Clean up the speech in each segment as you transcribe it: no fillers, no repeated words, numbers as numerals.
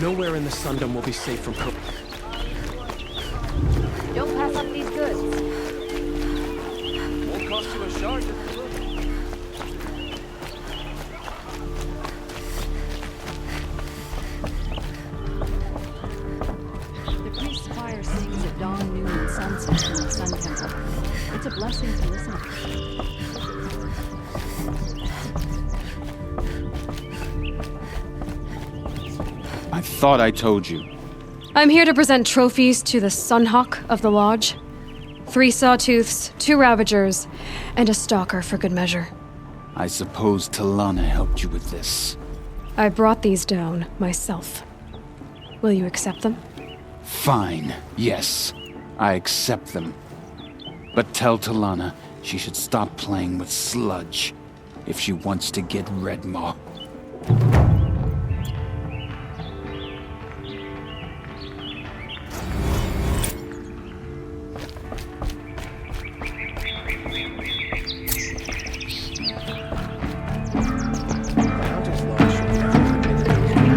Nowhere in the Sundom will be safe from her. Don't pass up these goods. Won't cost you a shard if you look. The priest's choir sings at dawn, noon, and sunset in the Sun Temple. It's a blessing to listen to. I thought I told you. I'm here to present trophies to the Sunhawk of the Lodge. 3 Sawtooths, 2 Ravagers, and a Stalker for good measure. I suppose Talana helped you with this. I brought these down myself. Will you accept them? Fine, yes. I accept them. But tell Talana she should stop playing with sludge if she wants to get Redmaw.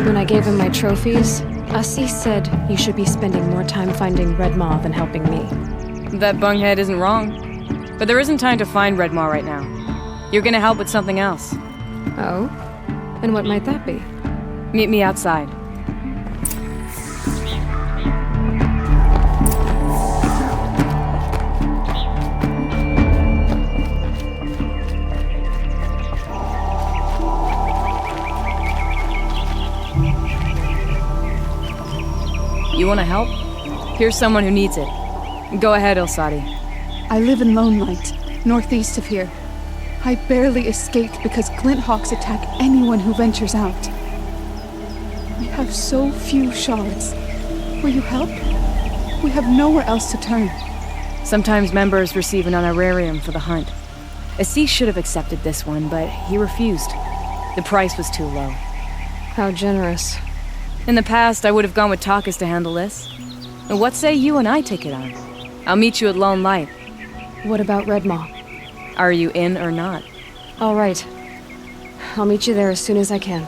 When I gave him my trophies, Assis said you should be spending more time finding Redmaw than helping me. That bunghead isn't wrong. But there isn't time to find Redmaw right now. You're gonna help with something else. Oh? And what might that be? Meet me outside. You wanna help? Here's someone who needs it. Go ahead, Ilsati. I live in Lone Light, northeast of here. I barely escaped because Glinthawks attack anyone who ventures out. We have so few shards. Will you help? We have nowhere else to turn. Sometimes members receive an honorarium for the hunt. Assis should have accepted this one, but he refused. The price was too low. How generous. In the past, I would have gone with Takas to handle this. And what say you and I take it on? I'll meet you at Lone Light. What about Redmaw? Are you in or not? All right. I'll meet you there as soon as I can.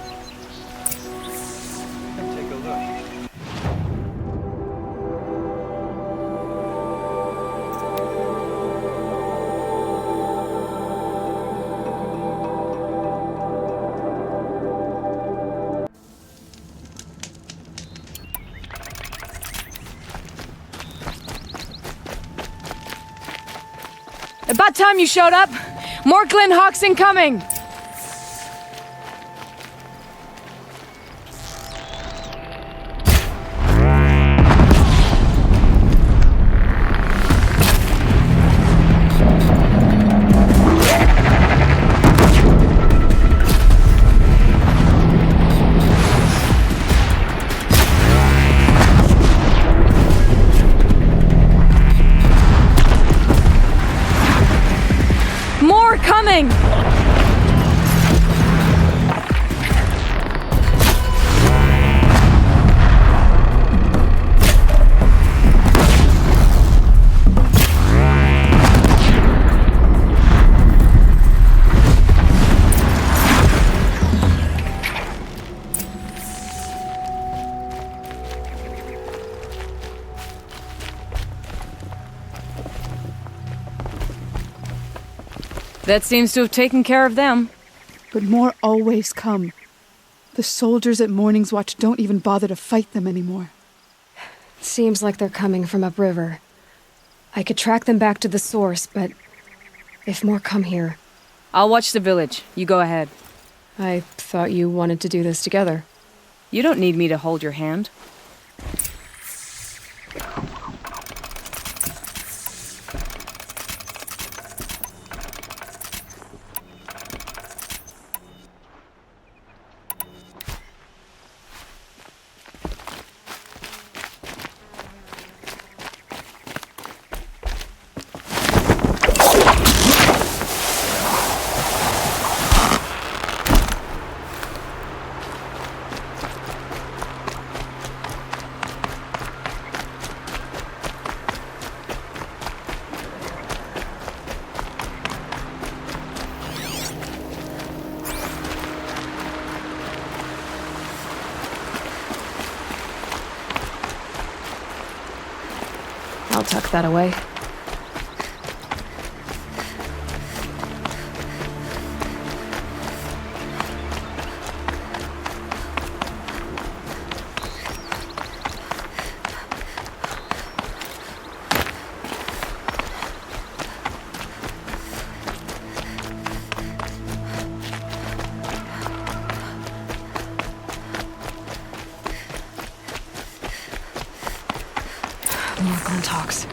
Come take a look. About time you showed up! More Glinthawks incoming! More coming! That seems to have taken care of them. But more always come. The soldiers at Morning's Watch don't even bother to fight them anymore. Seems like they're coming from upriver. I could track them back to the source, but if more come here... I'll watch the village. You go ahead. I thought you wanted to do this together. You don't need me to hold your hand. tuck that away. More Glinthawks.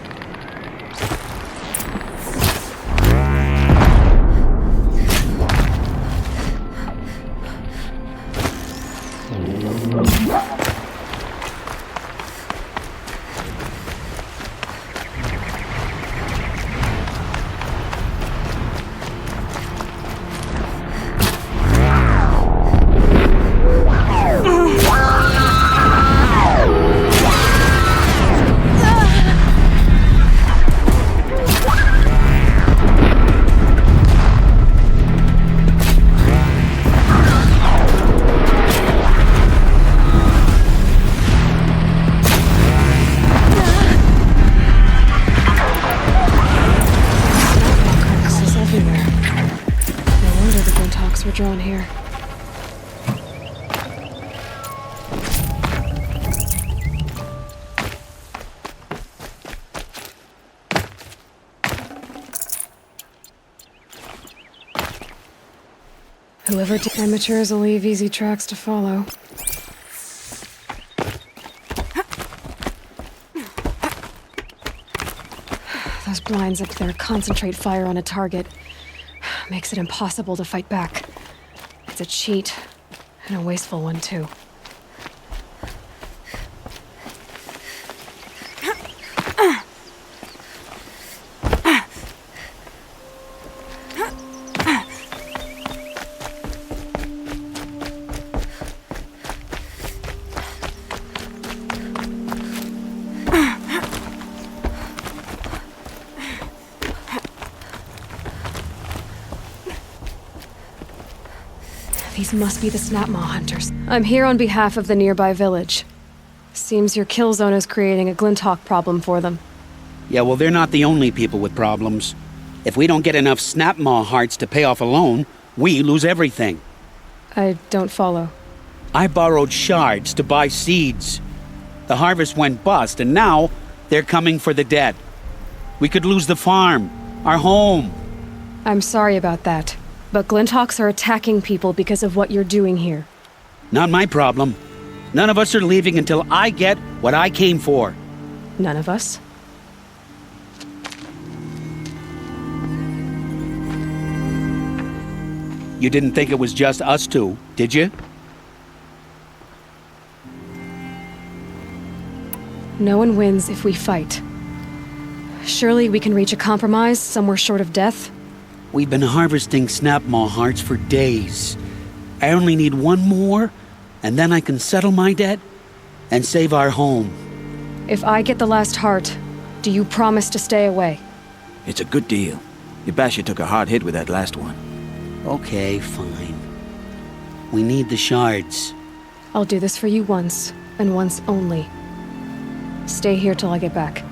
Were drawn here. Whoever amateurs will leave easy tracks to follow. Those blinds up there concentrate fire on a target. Makes it impossible to fight back. It's a cheat, and a wasteful one, too. These must be the Snapmaw hunters. I'm here on behalf of the nearby village. Seems your kill zone is creating a Glinthawk problem for them. Yeah, well, they're not the only people with problems. If we don't get enough Snapmaw hearts to pay off a loan, we lose everything. I don't follow. I borrowed shards to buy seeds. The harvest went bust, and now they're coming for the dead. We could lose the farm, our home. I'm sorry about that, but Glinthawks are attacking people because of what you're doing here. Not my problem. None of us are leaving until I get what I came for. None of us? You didn't think it was just us two, did you? No one wins if we fight. Surely we can reach a compromise somewhere short of death? We've been harvesting Snapmaw hearts for days. I only need one more, and then I can settle my debt and save our home. If I get the last heart, do you promise to stay away? It's a good deal. Yabasha took a hard hit with that last one. Okay, fine. We need the shards. I'll do this for you once, and once only. Stay here till I get back.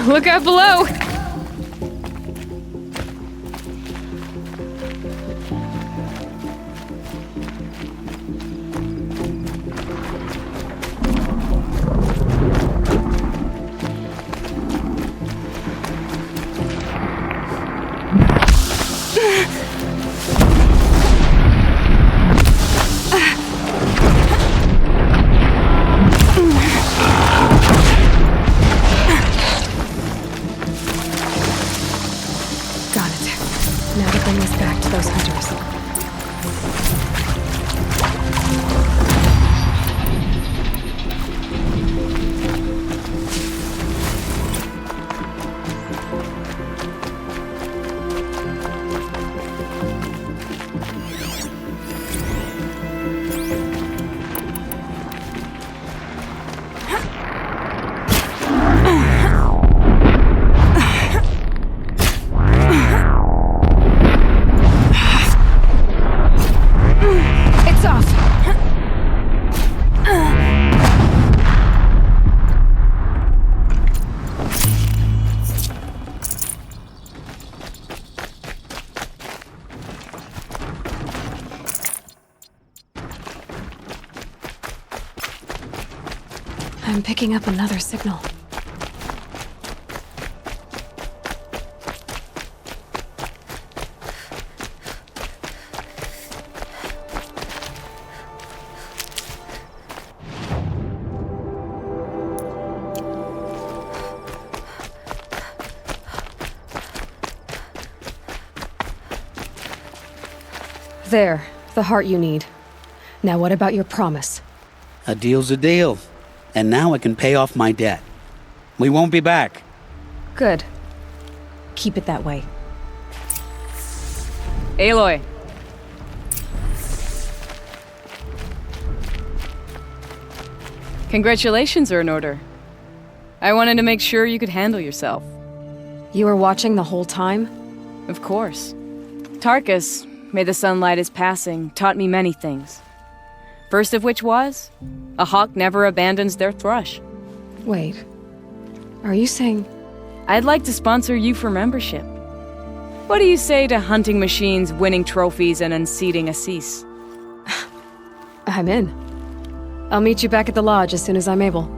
Look out below! I'm picking up another signal. There, the heart you need. Now what about your promise? A deal's a deal. And now I can pay off my debt. We won't be back. Good. Keep it that way. Aloy. Congratulations are in order. I wanted to make sure you could handle yourself. You were watching the whole time? Of course. Tarkus, may the sunlight is passing, taught me many things. First of which was, a hawk never abandons their thrush. Wait. Are you saying... I'd like to sponsor you for membership. What do you say to hunting machines, winning trophies, and unseating Assis? I'm in. I'll meet you back at the lodge as soon as I'm able.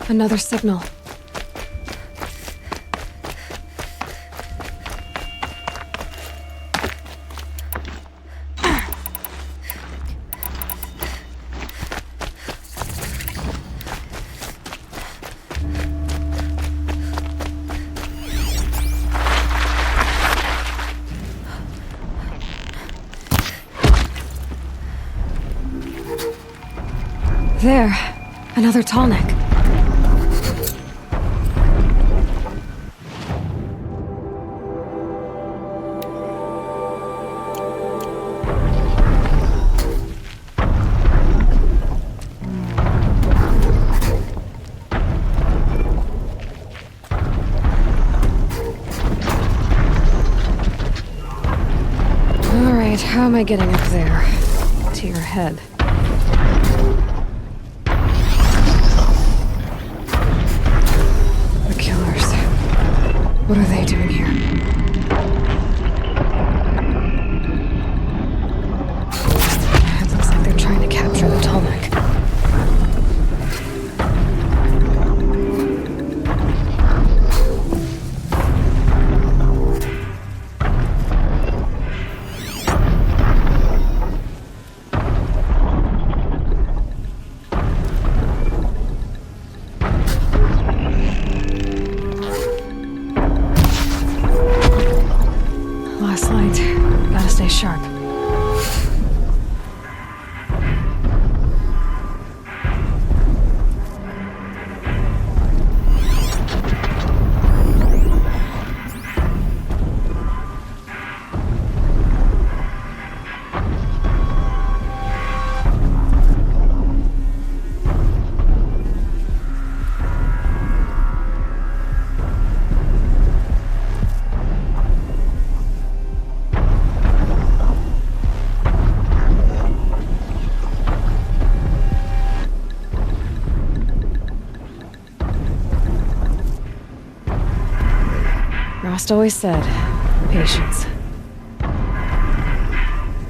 Another signal. There. Another tallneck. Alright, how am I getting up there? To your head. The killers. What are they doing here? It looks like they're trying to capture the Tallneck. Last light. Gotta stay sharp. Rost always said, patience.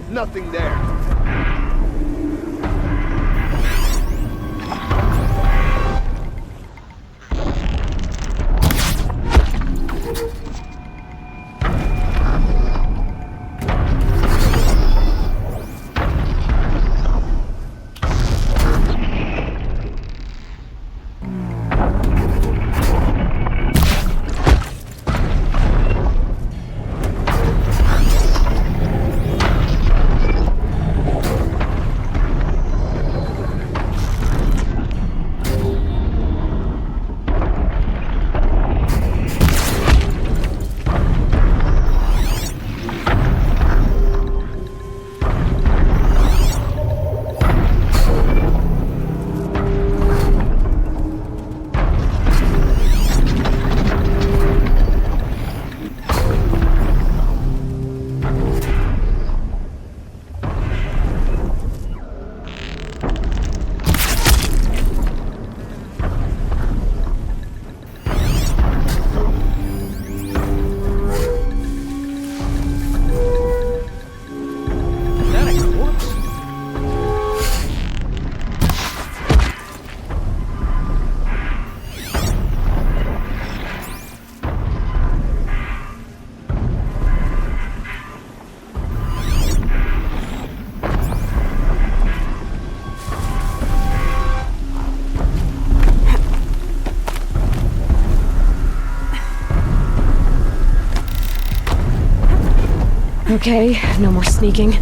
Nothing there. Okay, no more sneaking.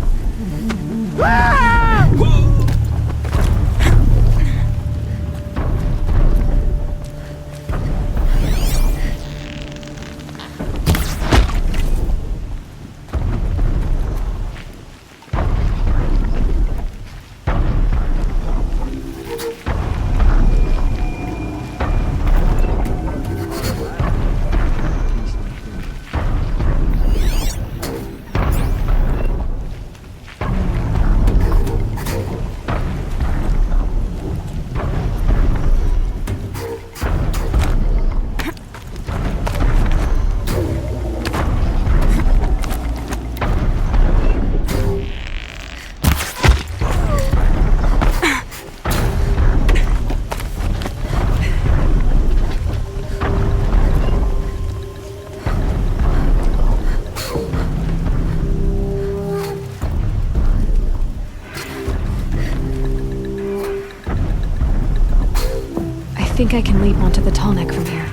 I think I can leap onto the tall neck from here.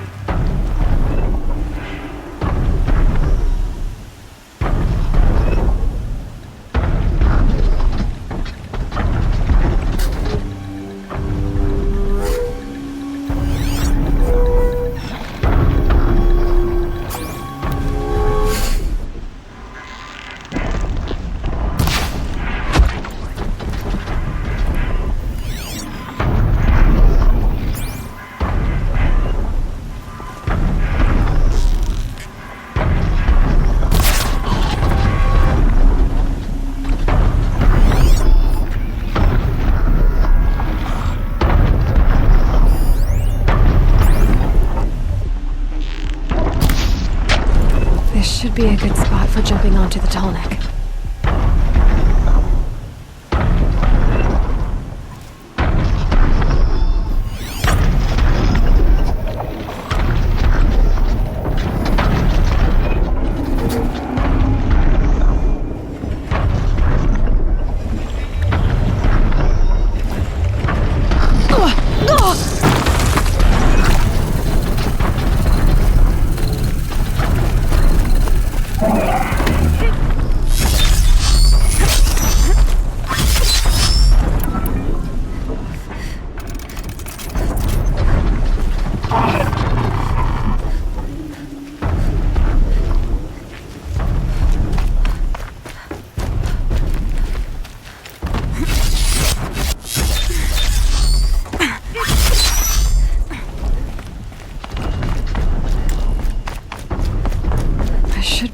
Should be a good spot for jumping onto the tall neck.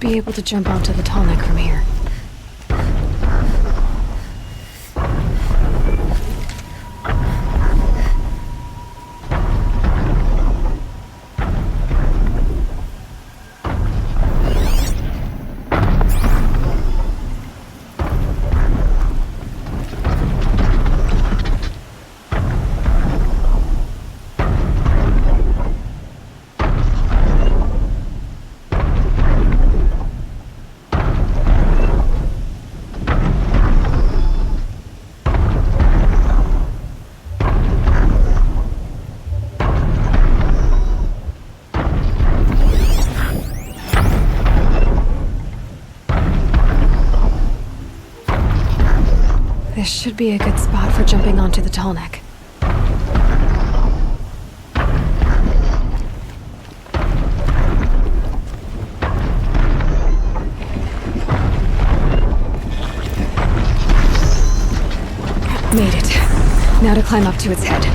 Be able to jump onto the tall neck from here. This should be a good spot for jumping onto the tall neck. Made it. Now to climb up to its head.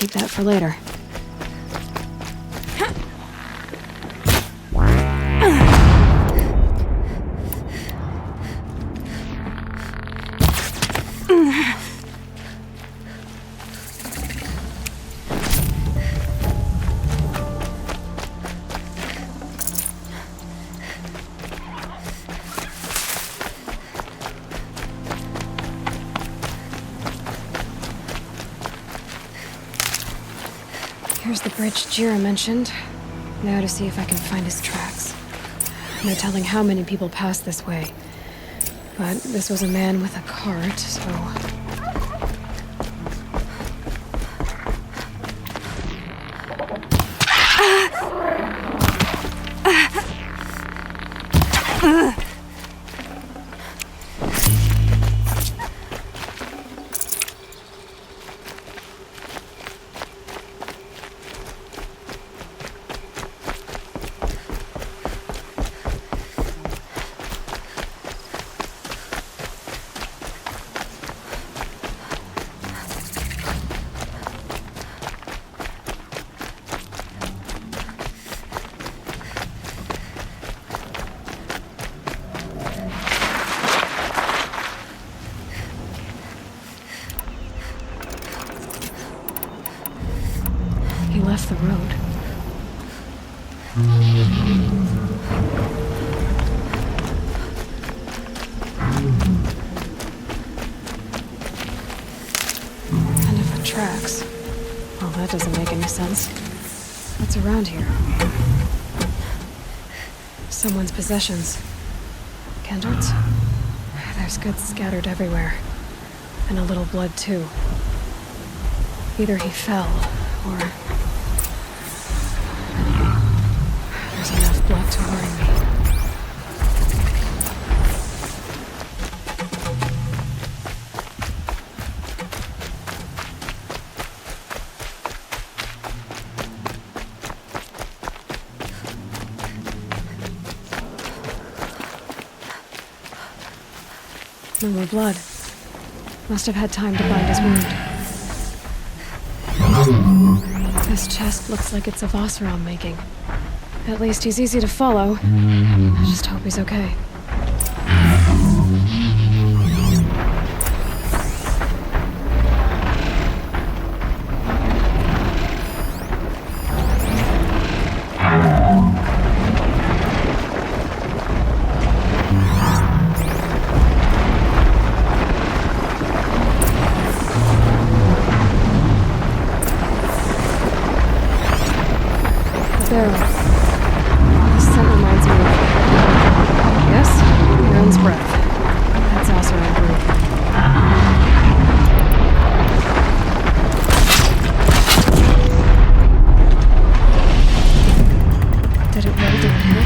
Keep that for later. Here's the bridge Jira mentioned. Now to see if I can find his tracks. No telling how many people passed this way. But this was a man with a cart, so... He left the road. And if it tracks, well, that doesn't make any sense. What's around here? Someone's possessions. Kendrick's? There's goods scattered everywhere. And a little blood, too. Either he fell, or... there's enough blood to worry me. No more blood. Must have had time to bind his wound. This chest looks like it's of Oseram making. At least he's easy to follow. I just hope he's okay. Barrel. This scent reminds me of... yes? Aaron's breath. That's also our group. Did it roll downhill?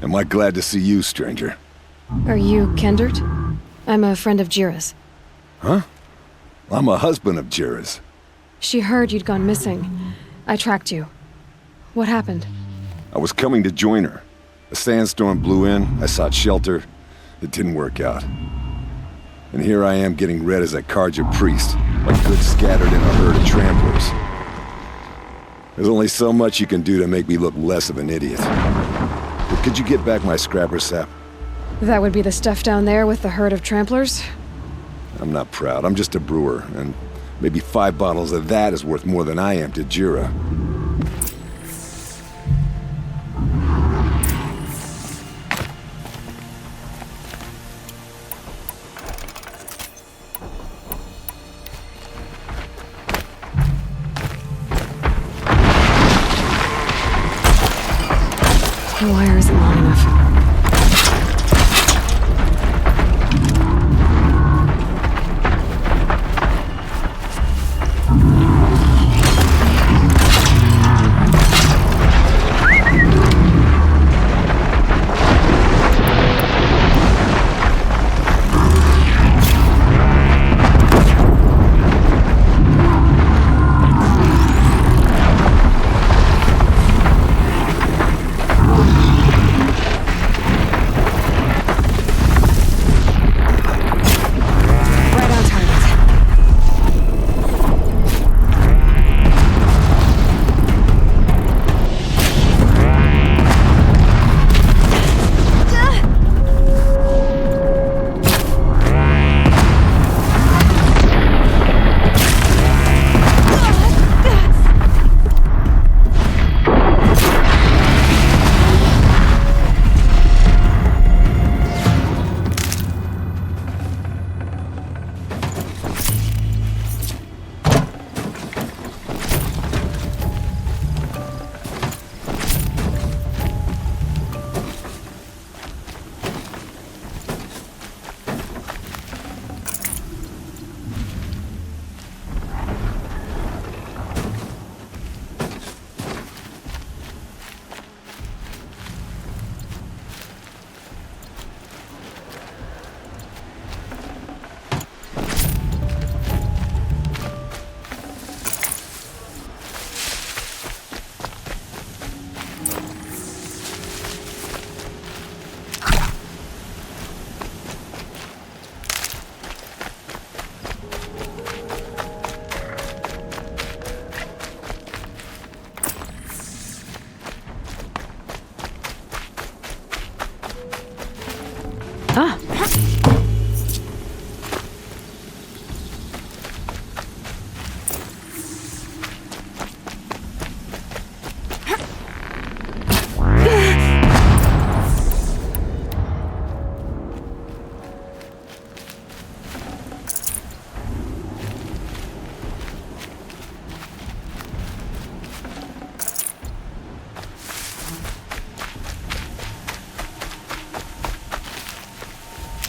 Am I glad to see you, stranger? Are you Kendert? I'm a friend of Jira's. Huh? I'm a husband of Jira's. She heard you'd gone missing. I tracked you. What happened? I was coming to join her. A sandstorm blew in, I sought shelter. It didn't work out. And here I am getting read as a Karja priest, like goods scattered in a herd of tramplers. There's only so much you can do to make me look less of an idiot. But could you get back my scrapper sap? That would be the stuff down there with the herd of tramplers? I'm not proud, I'm just a brewer, and maybe 5 bottles of that is worth more than I am to Jira. The wire isn't long enough.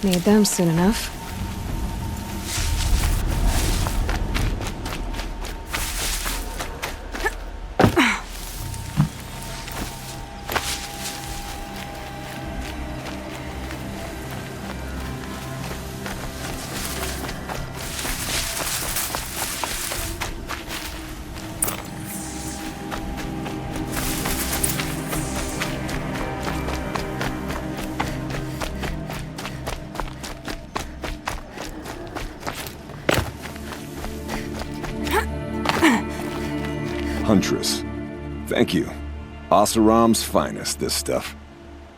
Need them soon enough. Huntress. Thank you. Oseram's finest, this stuff.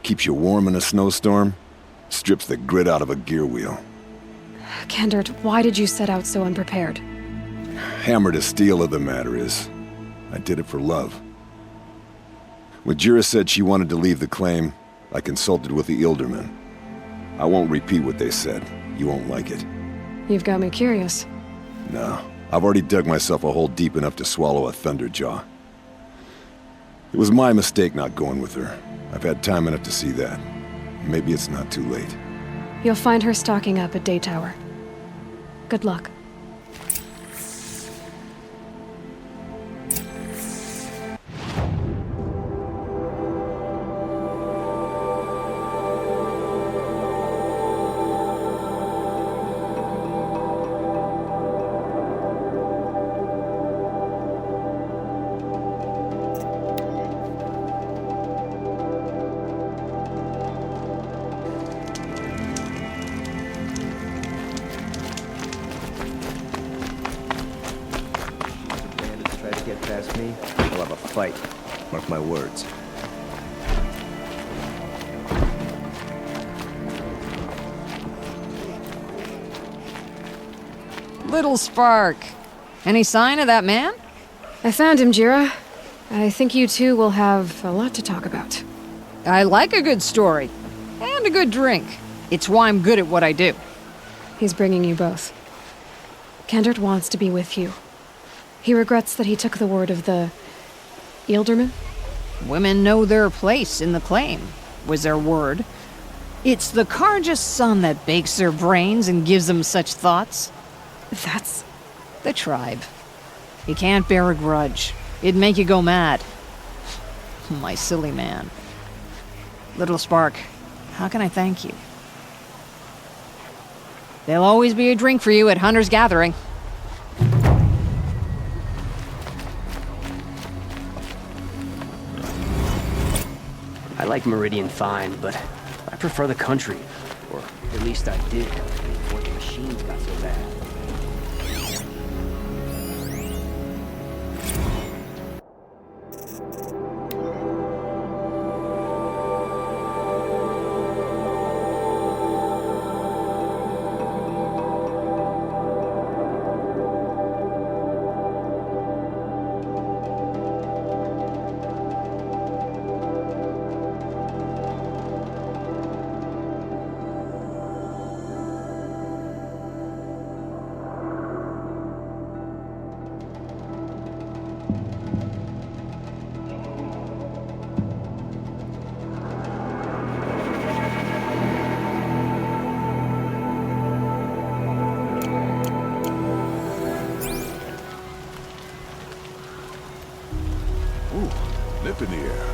Keeps you warm in a snowstorm, strips the grit out of a gear wheel. Kendert, why did you set out so unprepared? Hammer to steel of the matter is, I did it for love. When Jira said she wanted to leave the claim, I consulted with the Ildermen. I won't repeat what they said. You won't like it. You've got me curious. No. I've already dug myself a hole deep enough to swallow a Thunderjaw. It was my mistake not going with her. I've had time enough to see that. Maybe it's not too late. You'll find her stocking up at Day Tower. Good luck. Past me, we'll have a fight. Mark my words. Little Spark. Any sign of that man? I found him, Jira. I think you two will have a lot to talk about. I like a good story. And a good drink. It's why I'm good at what I do. He's bringing you both. Kendert wants to be with you. He regrets that he took the word of the Ilderman. Women know their place in the claim, was their word. It's the Carja's son that bakes their brains and gives them such thoughts. That's... The tribe. You can't bear a grudge. It'd make you go mad. My silly man. Little Spark, how can I thank you? There'll always be a drink for you at Hunter's Gathering. I like Meridian fine, but I prefer the country. Or at least I did, before the machines got so bad. Lip in the air.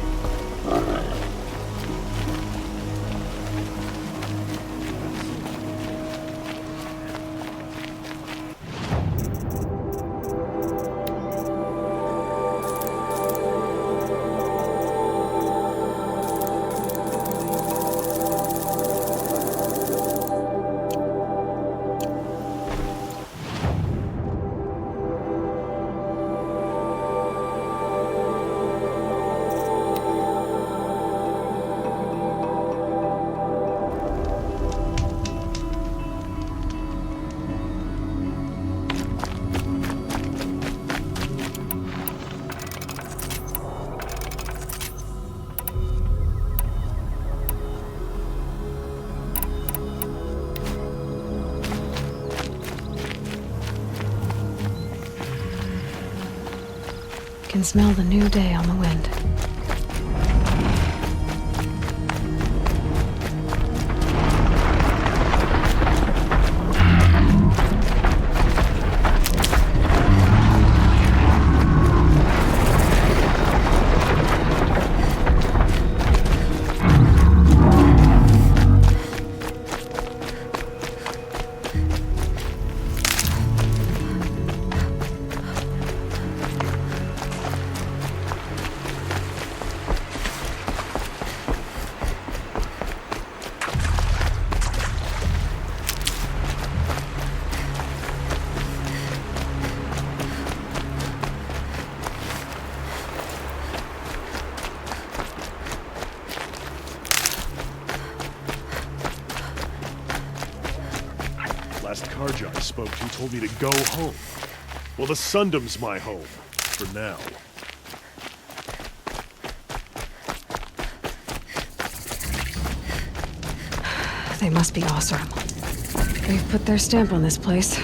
Can smell the new day on the wind. Last Carja I spoke to told me to go home. Well, the Sundom's my home, for now. They must be Osram. They've put their stamp on this place.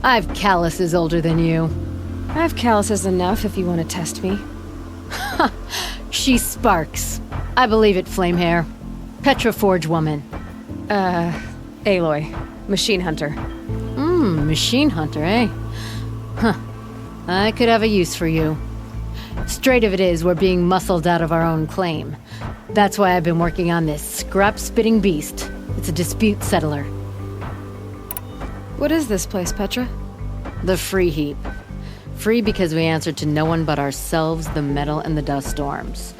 I've calluses older than you. I have calluses enough if you want to test me. She sparks. I believe it, Flamehair. Petra Forge woman. Aloy. Machine hunter. Machine hunter, eh? Huh. I could have a use for you. Straight of it is, we're being muscled out of our own claim. That's why I've been working on this scrap-spitting beast. It's a dispute settler. What is this place, Petra? The Free Heap. Free because we answer to no one but ourselves, the metal, and the dust storms.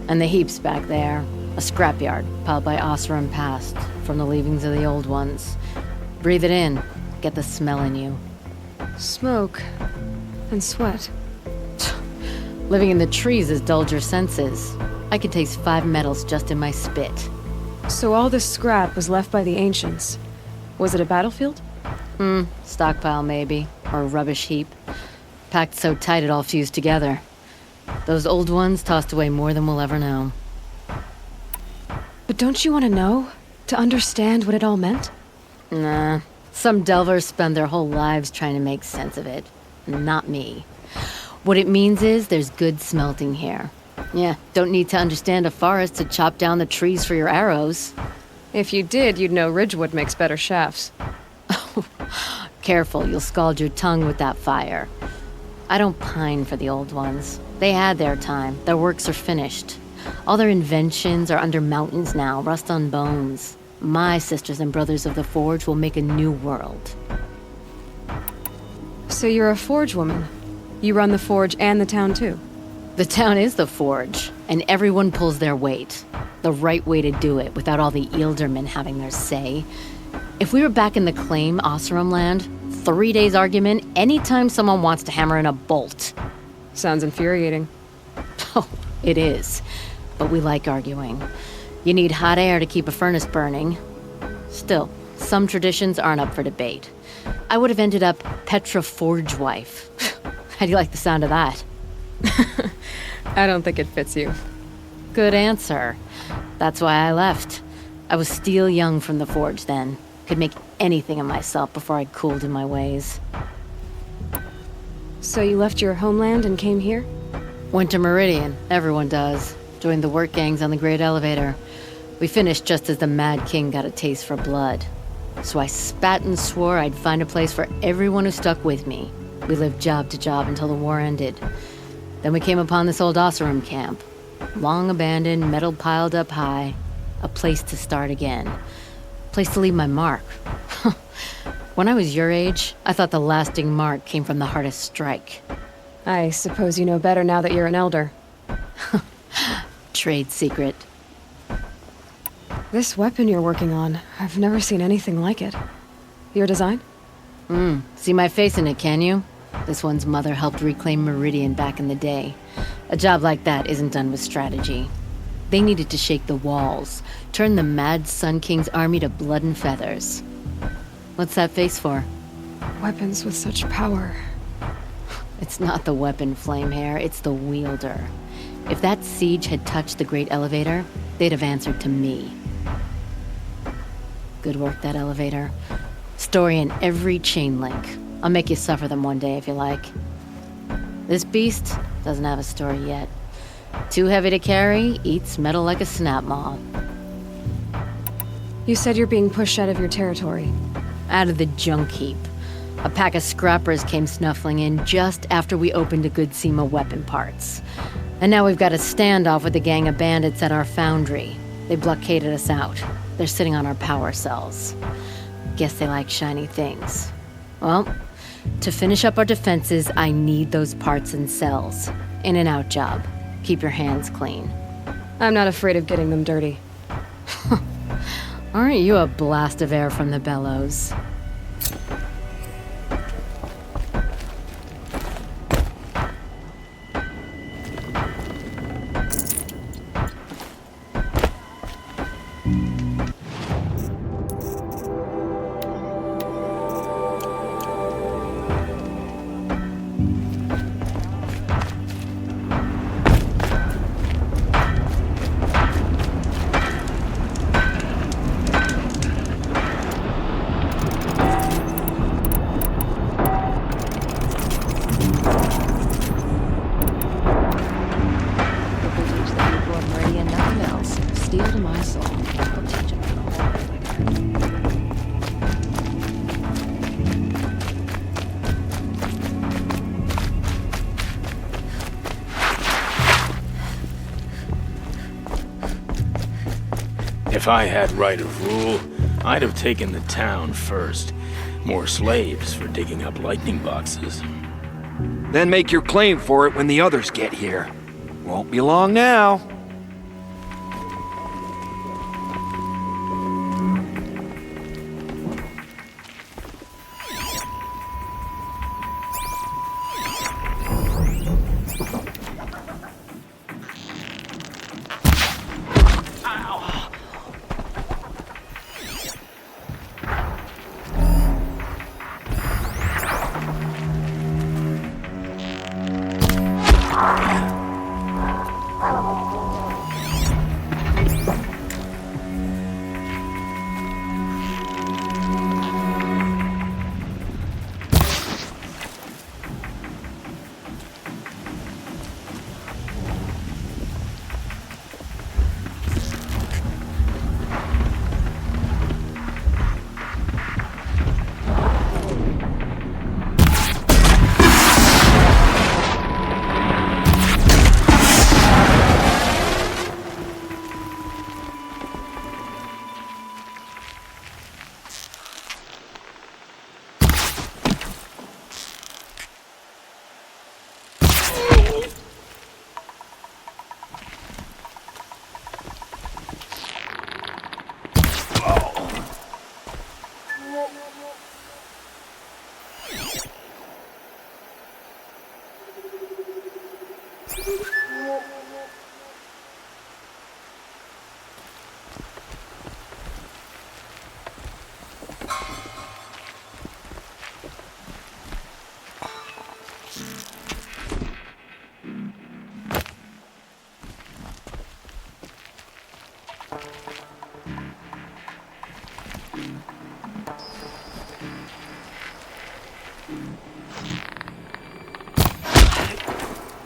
And the heap's back there. A scrapyard, piled by Oseram past, from the leavings of the old ones. Breathe it in. Get the smell in you. Smoke. And sweat. Living in the trees has dulled your senses. I can taste 5 metals just in my spit. So all this scrap was left by the ancients. Was it a battlefield? Stockpile maybe. Or a rubbish heap. Packed so tight it all fused together. Those old ones tossed away more than we'll ever know. But don't you want to know? To understand what it all meant? Nah. Some delvers spend their whole lives trying to make sense of it. Not me. What it means is there's good smelting here. Yeah, don't need to understand a forest to chop down the trees for your arrows. If you did, you'd know Ridgewood makes better shafts. Careful, you'll scald your tongue with that fire. I don't pine for the old ones. They had their time. Their works are finished. All their inventions are under mountains now, rust on bones. My sisters and brothers of the Forge will make a new world. So you're a Forge woman? You run the Forge and the town too? The town is the Forge, and everyone pulls their weight. The right way to do it, without all the Ealdormen having their say. If we were back in the Claim, Oseram land, 3 days argument anytime someone wants to hammer in a bolt. Sounds infuriating. Oh, it is. But we like arguing. You need hot air to keep a furnace burning. Still, some traditions aren't up for debate. I would have ended up Petra Forge wife. How do you like the sound of that? I don't think it fits you. Good answer. That's why I left. I was steel young from the Forge then. Could make anything of myself before I cooled in my ways. So you left your homeland and came here? Went to Meridian. Everyone does. Joined the work gangs on the Great Elevator. We finished just as the Mad King got a taste for blood. So I spat and swore I'd find a place for everyone who stuck with me. We lived job to job until the war ended. Then we came upon this old Oseram camp. Long abandoned, metal piled up high. A place to start again. A place to leave my mark. When I was your age, I thought the lasting mark came from the hardest strike. I suppose you know better now that you're an elder. Trade secret. This weapon you're working on, I've never seen anything like it. Your design? See my face in it, can you? This one's mother helped reclaim Meridian back in the day. A job like that isn't done with strategy. They needed to shake the walls, turn the Mad Sun King's army to blood and feathers. What's that face for? Weapons with such power. It's not the weapon, Flamehair, it's the wielder. If that siege had touched the Great Elevator, they'd have answered to me. Good work, that elevator. Story in every chain link. I'll make you suffer them one day if you like. This beast doesn't have a story yet. Too heavy to carry, eats metal like a snap maw. You said you're being pushed out of your territory. Out of the junk heap. A pack of scrappers came snuffling in just after we opened a good seam of weapon parts. And now we've got a standoff with a gang of bandits at our foundry. They blockaded us out. They're sitting on our power cells. Guess they like shiny things. Well, to finish up our defenses, I need those parts and cells. In and out job. Keep your hands clean. I'm not afraid of getting them dirty. Aren't you a blast of air from the bellows? If I had right of rule, I'd have taken the town first. More slaves for digging up lightning boxes. Then make your claim for it when the others get here. Won't be long now.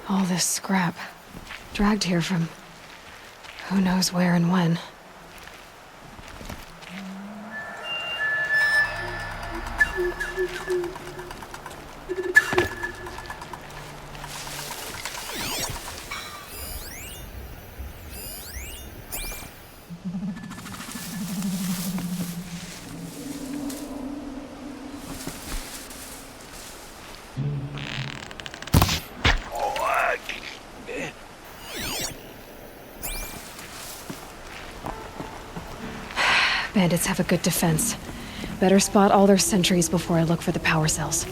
All this scrap. Dragged here from who knows where and when. Bandits have a good defense. Better spot all their sentries before I look for the power cells.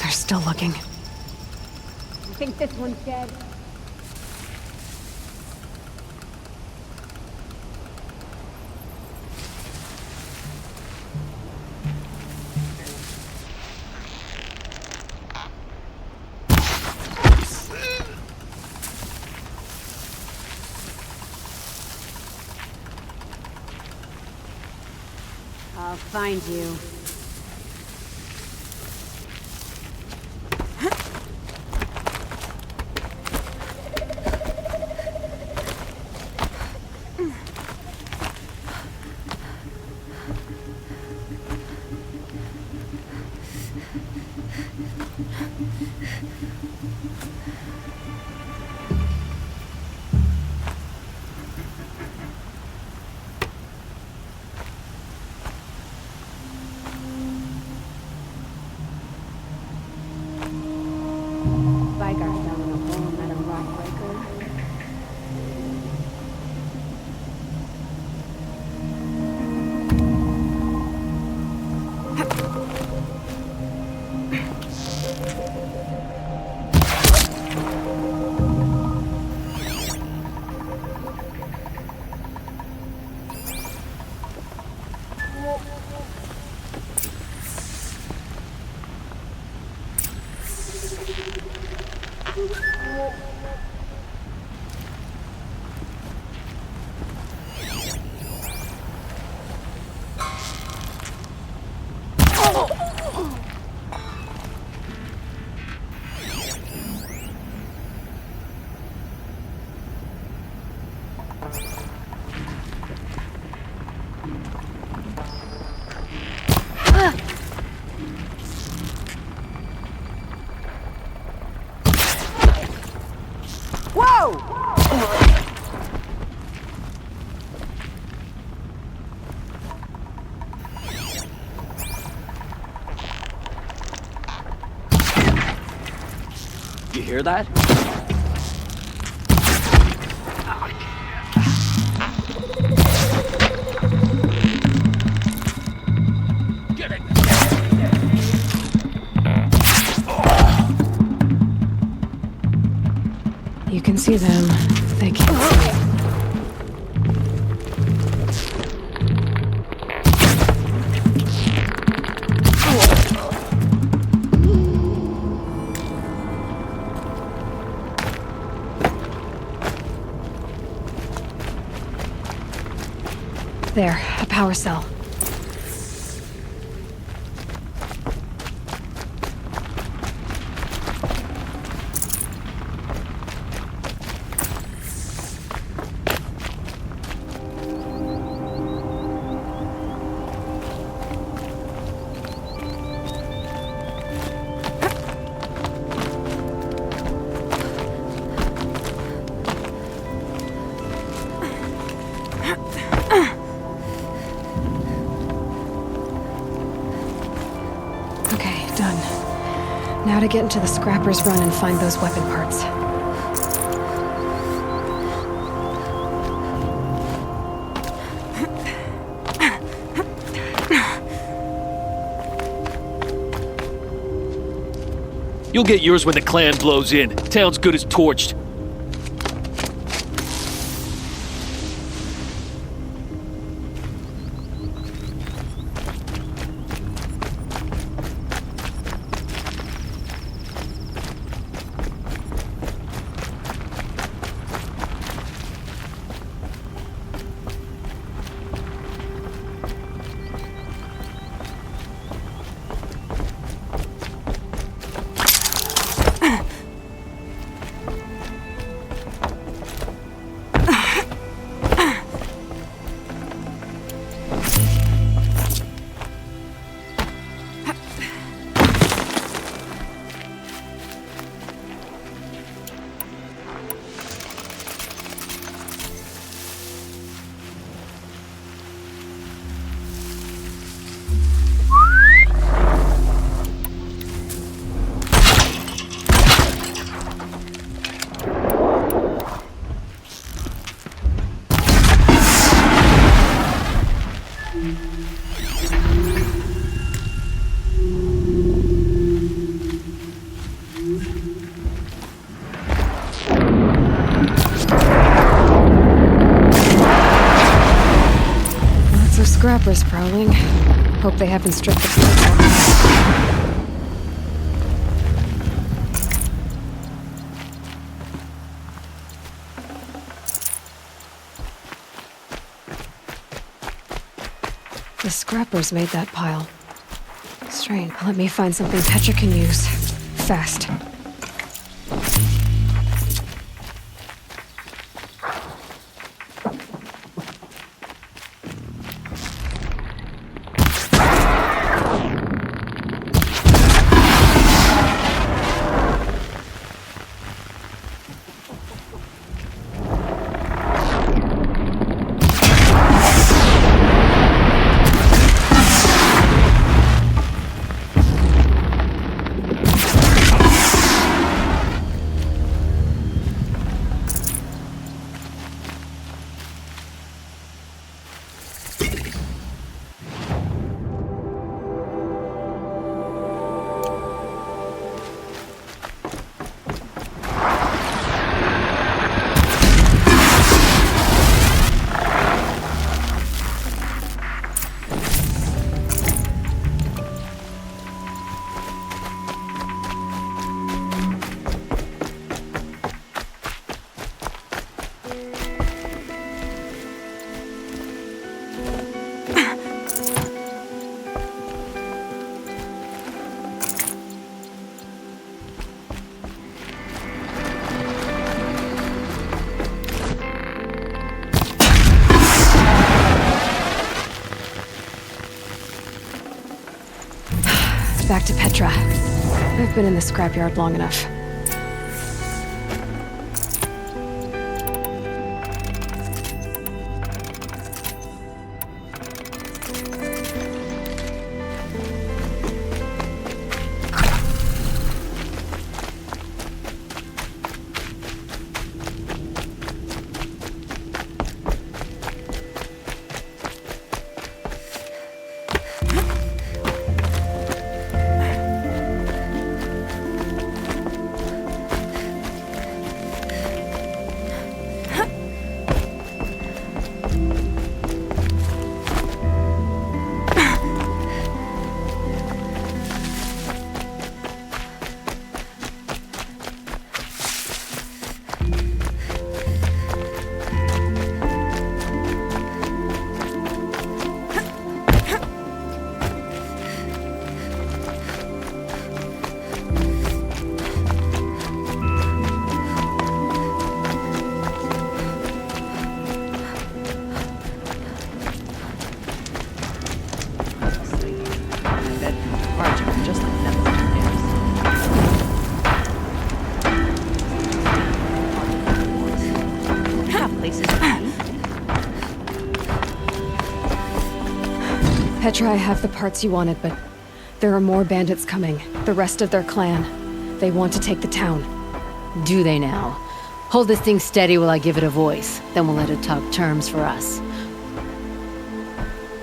They're still looking. I think this one's dead. I'll find you. hear that? You can see them. They can't see you. There, a power cell. Now to get into the Scrapper's Run and find those weapon parts. You'll get yours when the clan blows in. Town's good as torched. Scrappers prowling. Hope they haven't stripped the place off. The Scrappers made that pile. Strange. Let me find something Petra can use. Fast. Back to Petra. I've been in the scrapyard long enough. Petra, I have the parts you wanted, but there are more bandits coming. The rest of their clan. They want to take the town. Do they now? Hold this thing steady while I give it a voice. Then we'll let it talk terms for us.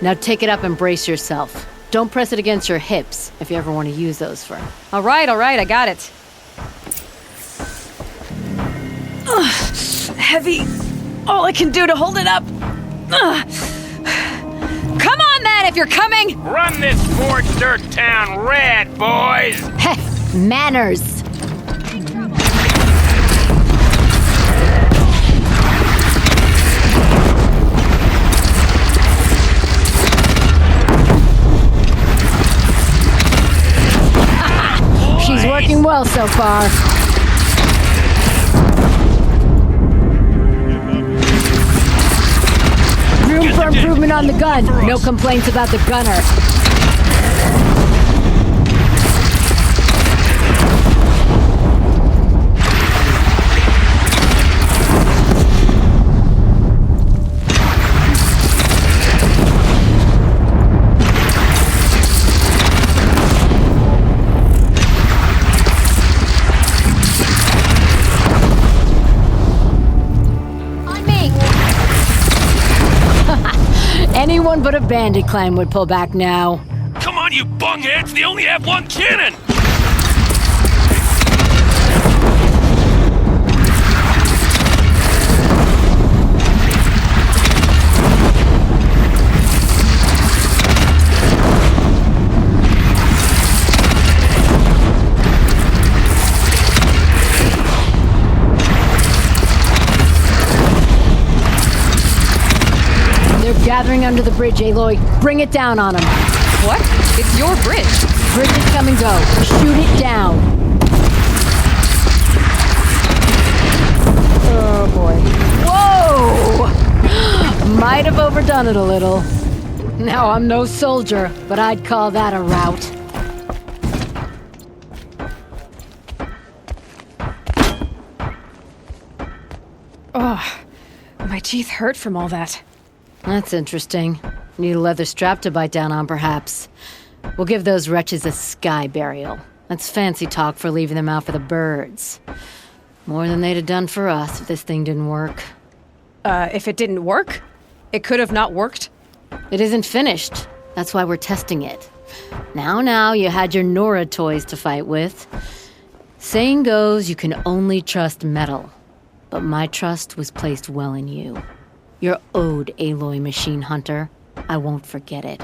Now take it up and brace yourself. Don't press it against your hips if you ever want to use those for... All right, I got it. Ugh, heavy. All I can do to hold it up. Ugh. Come on, then, if you're coming! Run this forged dirt town red, boys! Heh, manners! She's working well so far. Room for improvement on the gun. No complaints about the gunner. Anyone but a bandit clan would pull back now. Come on, you bungheads! They only have one cannon! Gathering under the bridge, Aloy. Bring it down on them. What? It's your bridge. Bridges come and go. Shoot it down. Oh, boy. Whoa! Might have overdone it a little. Now, I'm no soldier, but I'd call that a rout. Oh, my teeth hurt from all that. That's interesting. Need a leather strap to bite down on, perhaps. We'll give those wretches a sky burial. That's fancy talk for leaving them out for the birds. More than they'd have done for us if this thing didn't work. If it didn't work? It could have not worked? It isn't finished. That's why we're testing it. Now, you had your Nora toys to fight with. Saying goes, you can only trust metal. But my trust was placed well in you. You're owed, Aloy Machine Hunter. I won't forget it.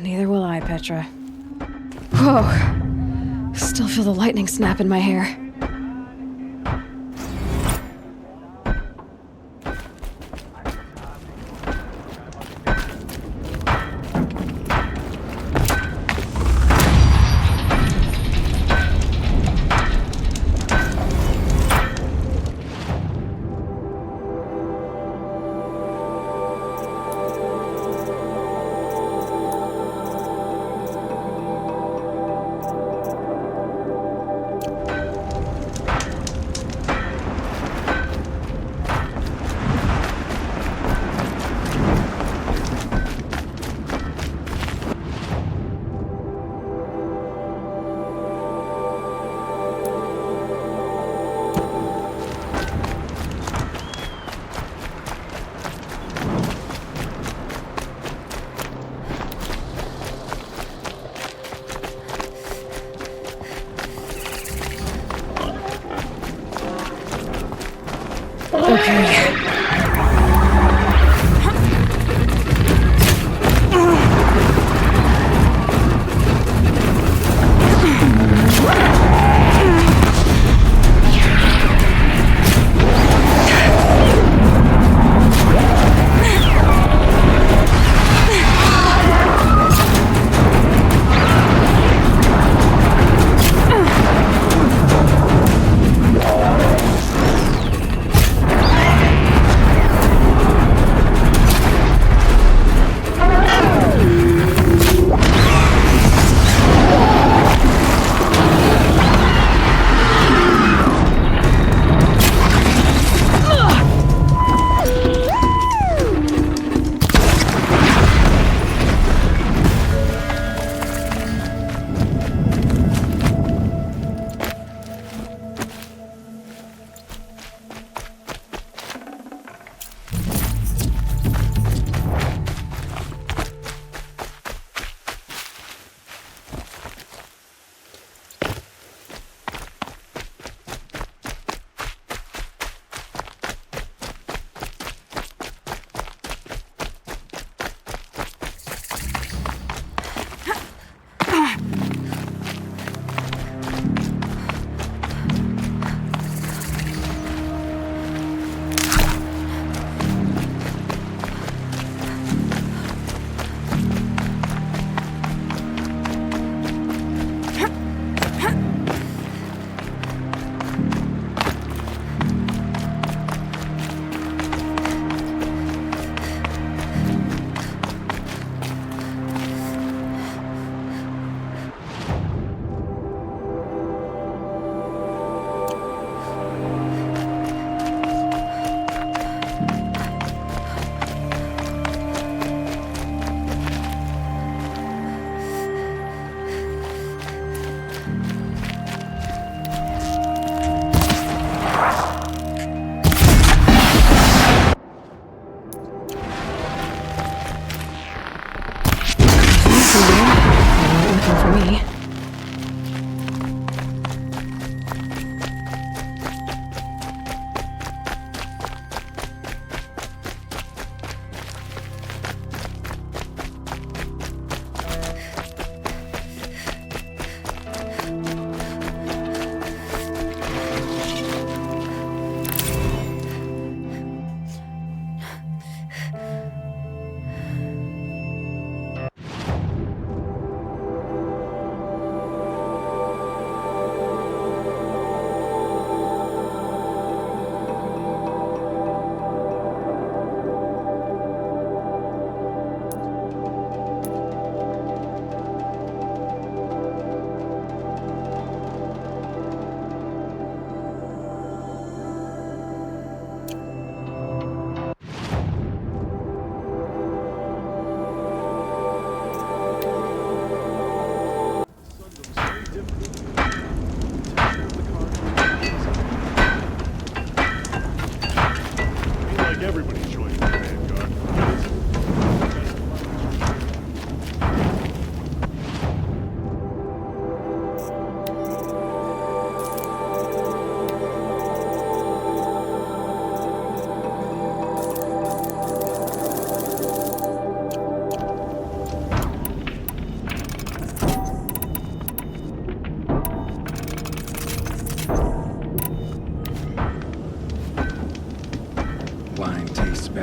Neither will I, Petra. Whoa. Still feel the lightning snap in my hair.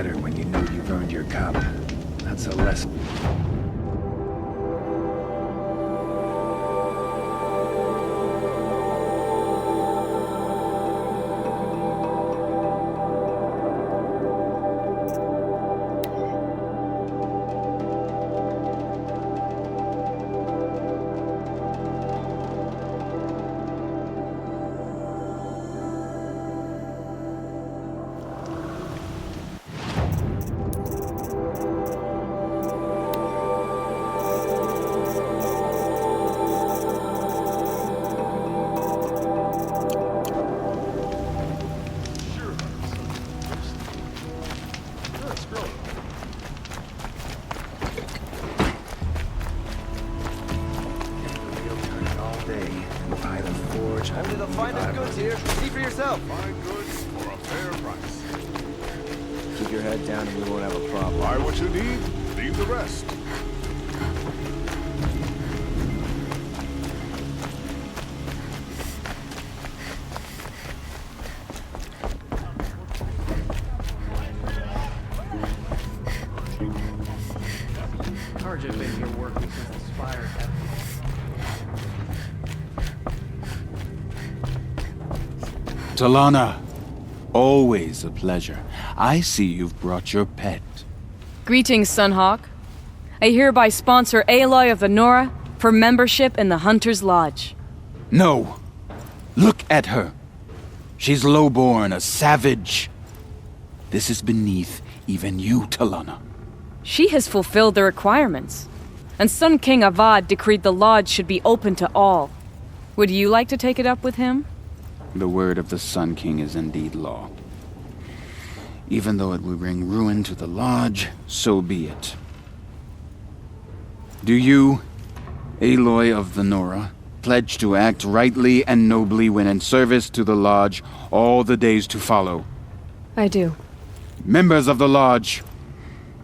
better when you know you've earned your cup. That's a lesson. Keep your head down and we won't have a problem. Buy what you need, leave the rest. Tarja been here working since the Spire happened. Talana, always a pleasure. I see you've brought your pet. Greetings, Sunhawk. I hereby sponsor Aloy of the Nora for membership in the Hunter's Lodge. No! Look at her! She's lowborn, a savage. This is beneath even you, Talana. She has fulfilled the requirements, and Sun King Avad decreed the Lodge should be open to all. Would you like to take it up with him? The word of the Sun King is indeed law. Even though it will bring ruin to the Lodge, so be it. Do you, Aloy of the Nora, pledge to act rightly and nobly when in service to the Lodge all the days to follow? I do. Members of the Lodge,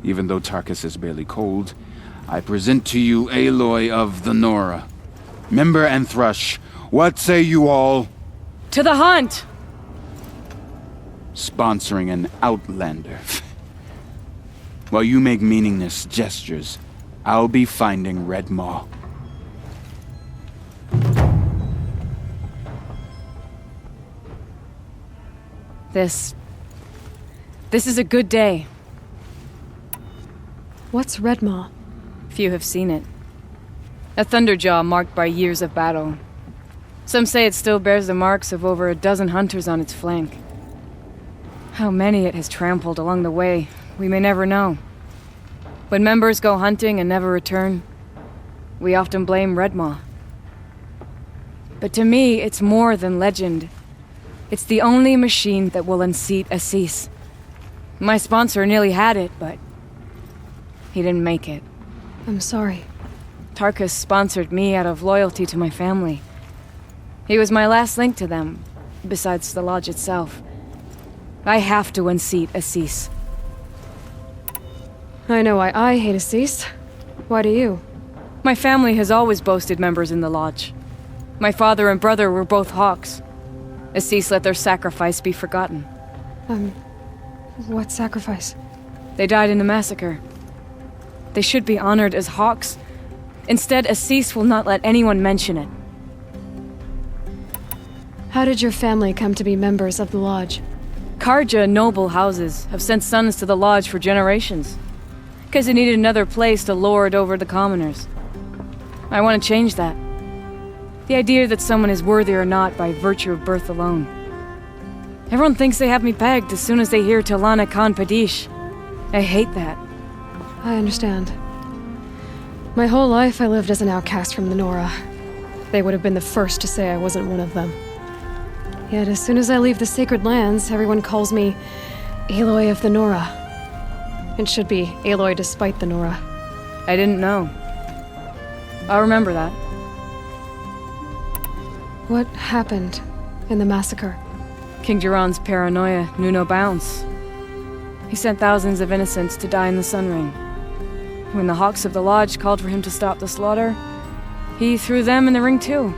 even though Tarkus is barely cold, I present to you Aloy of the Nora. Member and Thrush, what say you all? To the hunt! Sponsoring an outlander. While you make meaningless gestures, I'll be finding Red Maw. This is a good day. What's Redmaw? Few have seen it. A thunderjaw marked by years of battle. Some say it still bears the marks of over a dozen hunters on its flank. How many it has trampled along the way, we may never know. When members go hunting and never return, we often blame Redmaw. But to me, it's more than legend. It's the only machine that will unseat Assis. My sponsor nearly had it, but he didn't make it. I'm sorry. Tarkus sponsored me out of loyalty to my family. He was my last link to them, besides the Lodge itself. I have to unseat Assis. I know why I hate Assis. Why do you? My family has always boasted members in the Lodge. My father and brother were both Hawks. Assis let their sacrifice be forgotten. What sacrifice? They died in a massacre. They should be honored as Hawks. Instead, Assis will not let anyone mention it. How did your family come to be members of the Lodge? Carja noble houses have sent sons to the Lodge for generations. Because they needed another place to lord over the commoners. I want to change that. The idea that someone is worthy or not by virtue of birth alone. Everyone thinks they have me pegged as soon as they hear Talana Khan Padish. I hate that. I understand. My whole life I lived as an outcast from the Nora. They would have been the first to say I wasn't one of them. Yet as soon as I leave the sacred lands, everyone calls me Aloy of the Nora. It should be Aloy despite the Nora. I didn't know. I'll remember that. What happened in the massacre? King Jiran's paranoia knew no bounds. He sent thousands of innocents to die in the Sun Ring. When the Hawks of the Lodge called for him to stop the slaughter, he threw them in the ring too.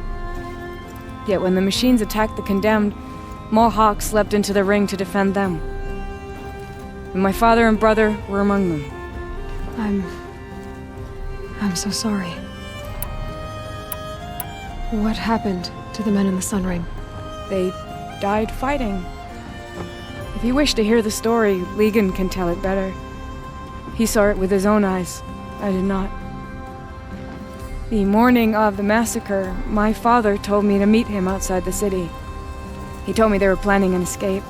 Yet when the machines attacked the condemned, more Hawks leapt into the ring to defend them. and my father and brother were among them. I'm so sorry. What happened to the men in the Sun Ring? They died fighting. If you wish to hear the story, Legan can tell it better. He saw it with his own eyes. I did not. The morning of the massacre, my father told me to meet him outside the city. He told me they were planning an escape.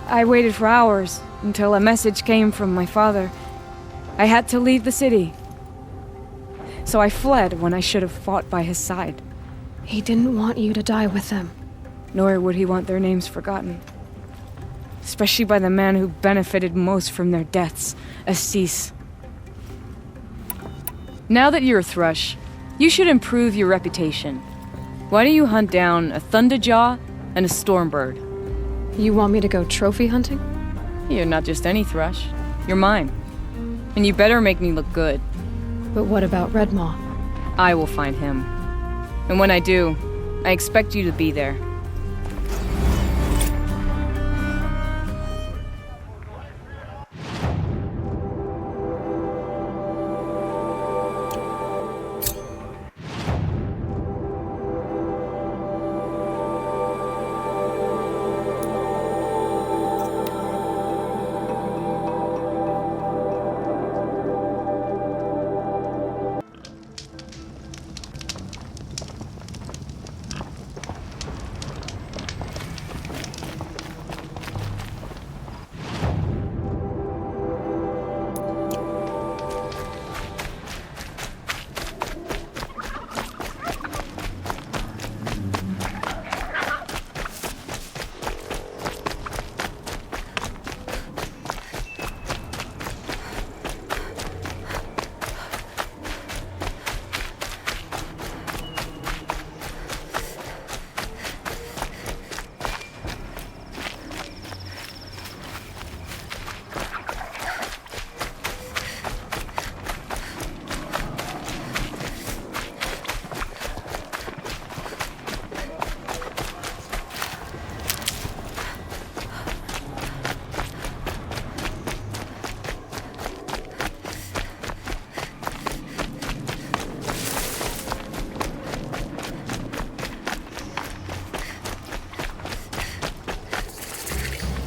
I waited for hours until a message came from my father. I had to leave the city. So I fled when I should have fought by his side. He didn't want you to die with them. Nor would he want their names forgotten. Especially by the man who benefited most from their deaths, Assis. Now that you're a Thrush, you should improve your reputation. Why don't you hunt down a Thunderjaw and a Stormbird? You want me to go trophy hunting? You're not just any Thrush. You're mine. And you better make me look good. But what about Redmaw? I will find him. And when I do, I expect you to be there.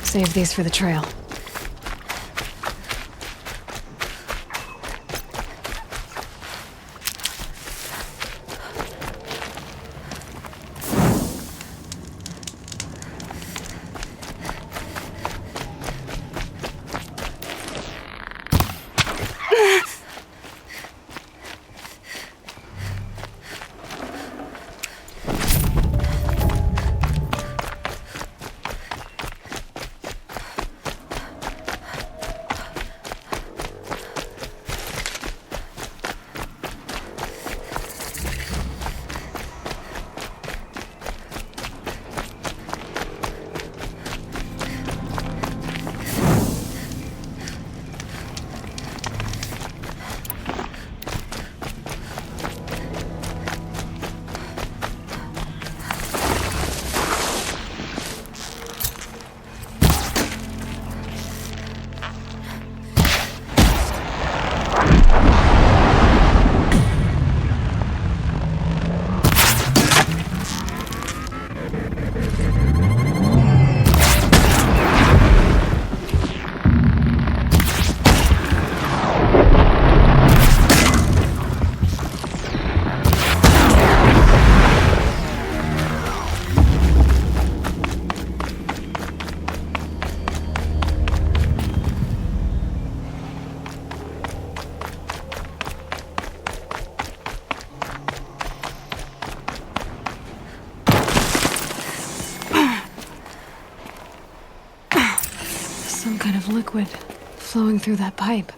Save these for the trail. Some kind of liquid flowing through that pipe.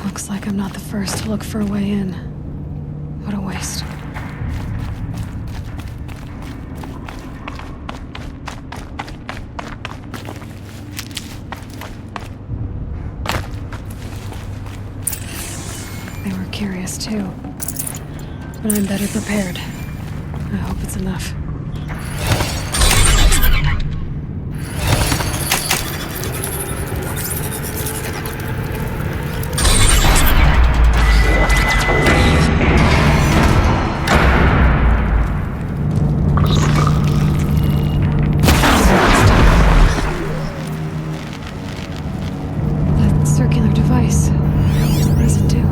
Looks like I'm not the first to look for a way in. What a waste. this too. But I'm better prepared. I hope it's enough. That circular device. What does it do?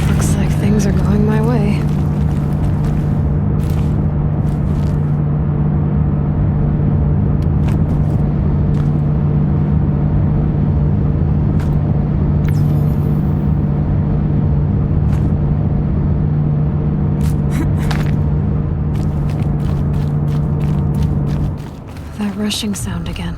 Looks like things are going my way. That rushing sound again.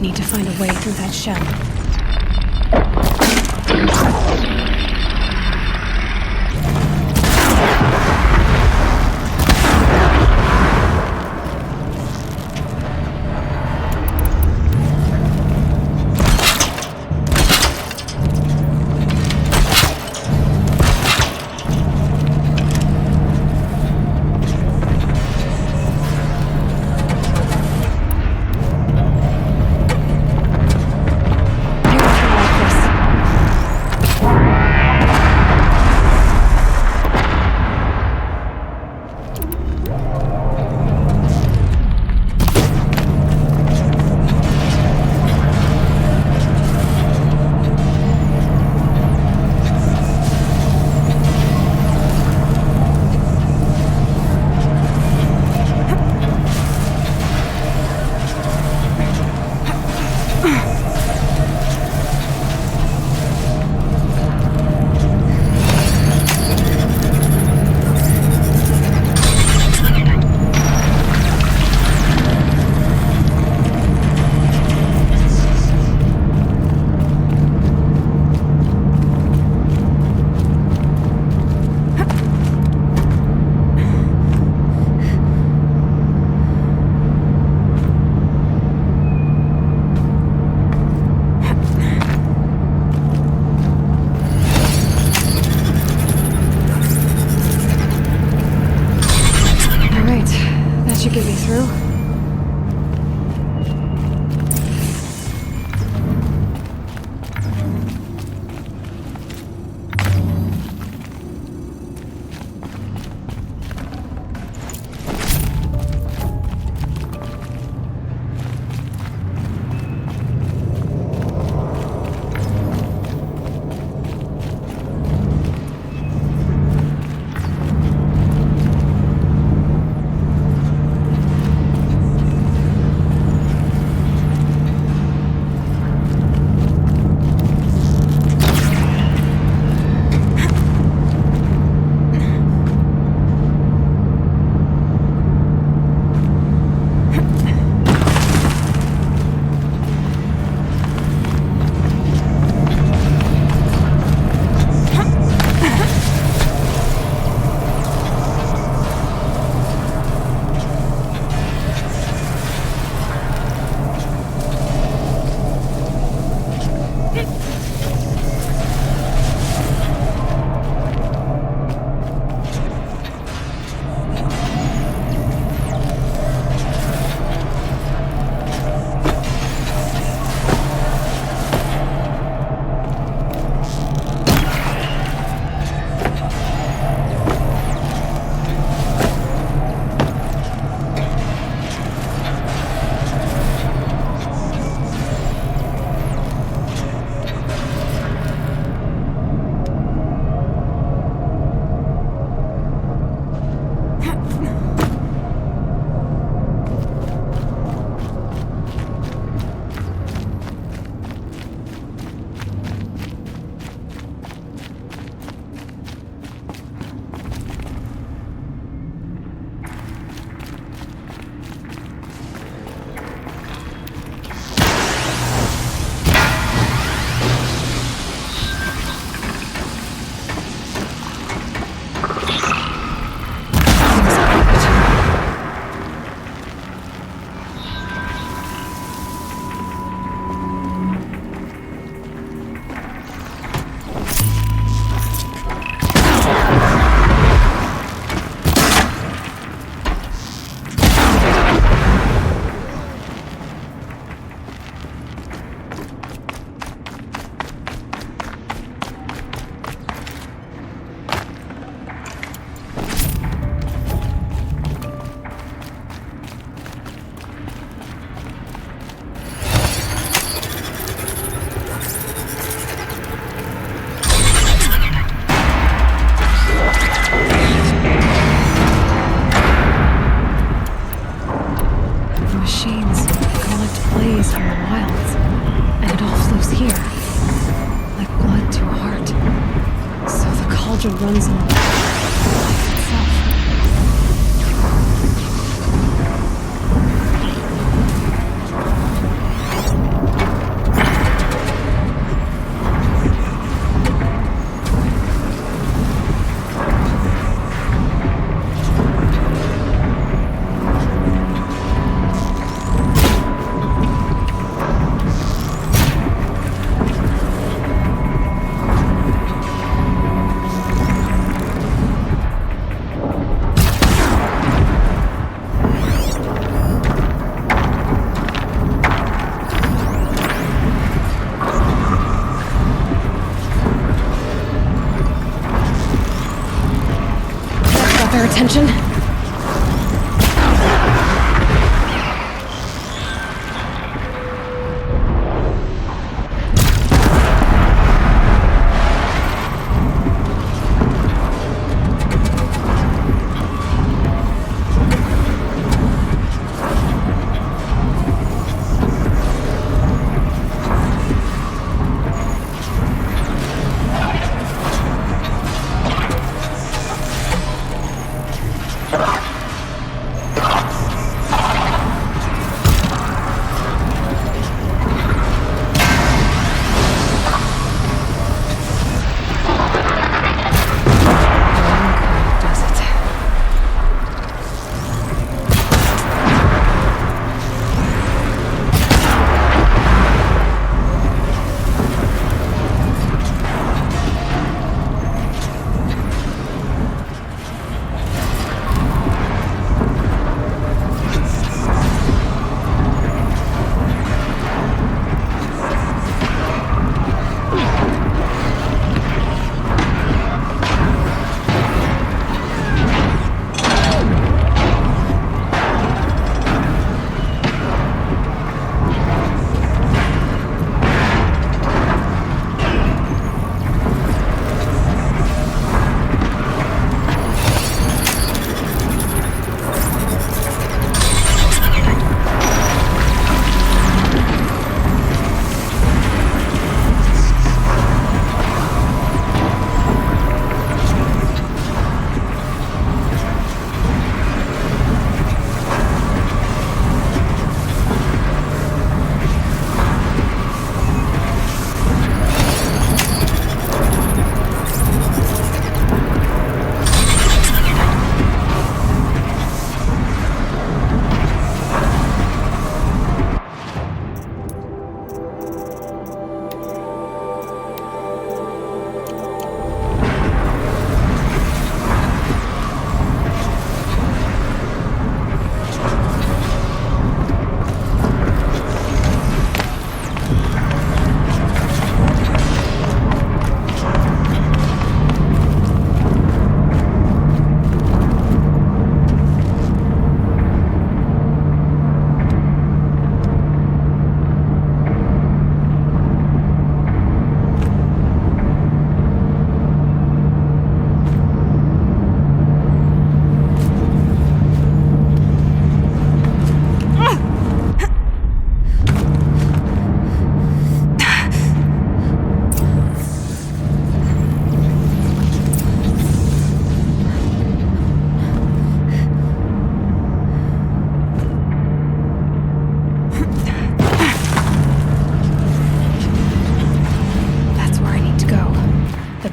Need to find a way through that shell. Should get me through. attention?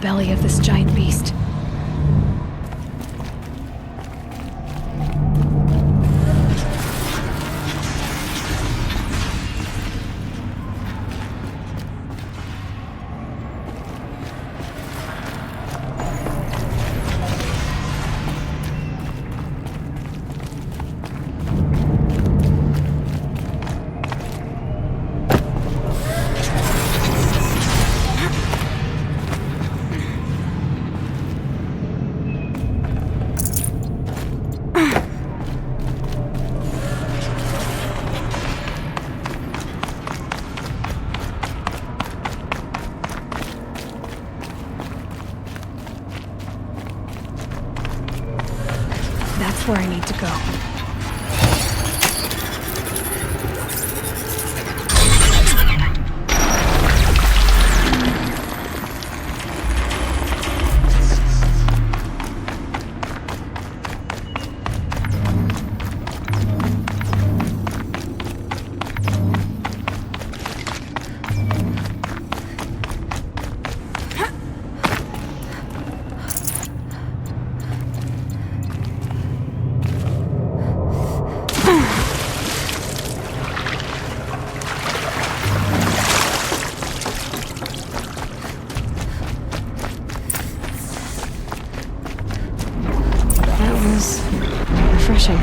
belly of this giant beast. That's where I need to go. Refreshing.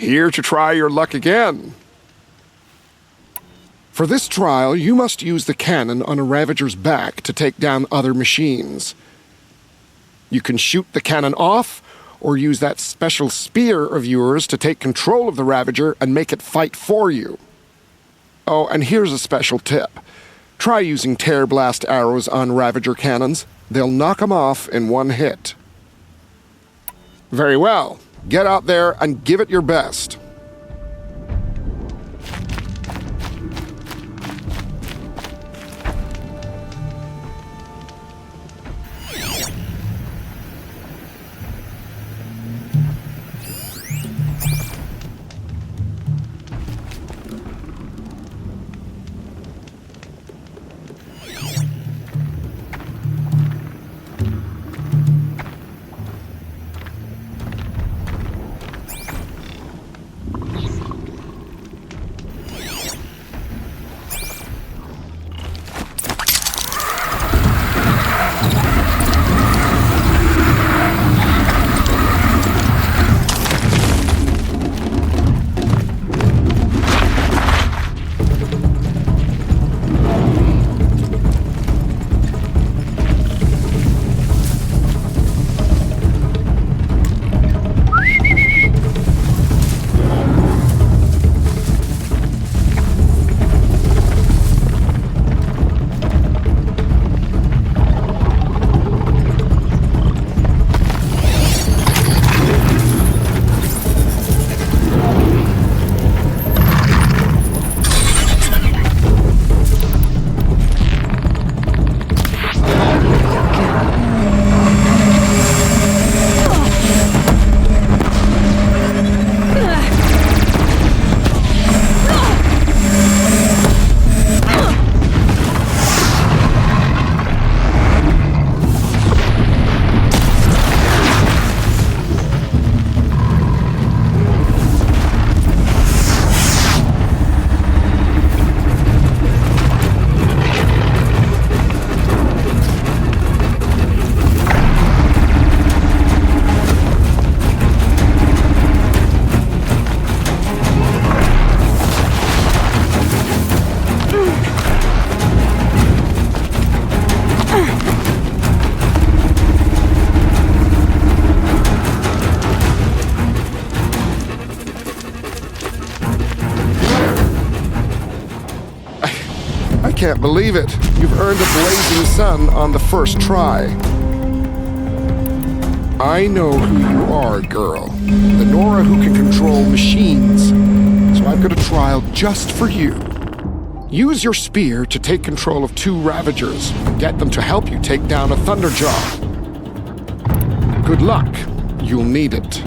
here to try your luck again. For this trial, you must use the cannon on a Ravager's back to take down other machines. You can shoot the cannon off, or use that special spear of yours to take control of the Ravager and make it fight for you. Oh, and here's a special tip. Try using tear blast arrows on Ravager cannons. They'll knock them off in one hit. Very well. Get out there and give it your best. I can't believe it. You've earned a blazing sun on the first try. I know who you are, girl. The Nora who can control machines. So I've got a trial just for you. Use your spear to take control of 2 Ravagers. Get them to help you take down a Thunderjaw. Good luck. You'll need it.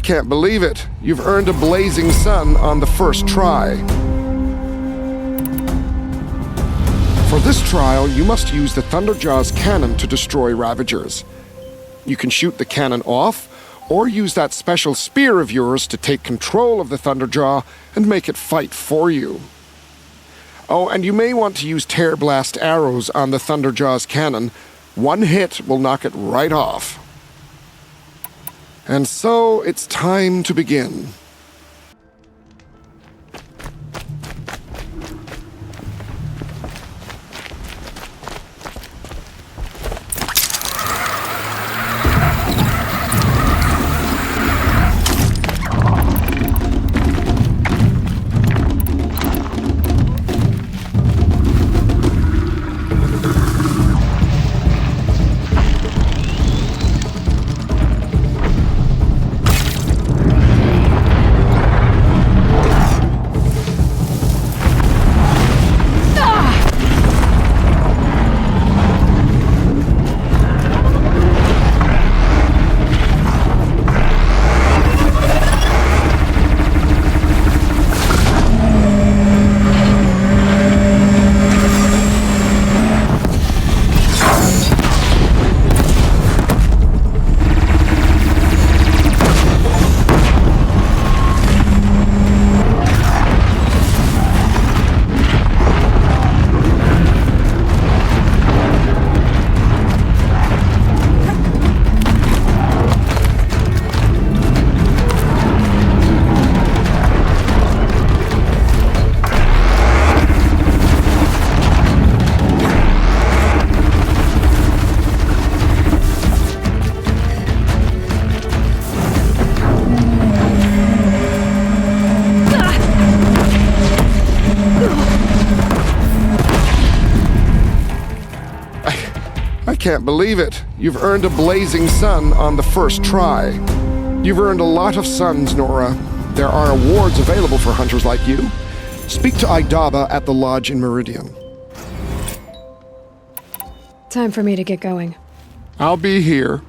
can't believe it. You've earned a blazing sun on the first try. For this trial, you must use the Thunderjaw's cannon to destroy Ravagers. You can shoot the cannon off, or use that special spear of yours to take control of the Thunderjaw and make it fight for you. Oh, and you may want to use tear blast arrows on the Thunderjaw's cannon. One hit will knock it right off. And so it's time to begin. I can't believe it. You've earned a blazing sun on the first try. You've earned a lot of suns, Nora. There are awards available for hunters like you. Speak to Idaba at the lodge in Meridian. Time for me to get going. I'll be here.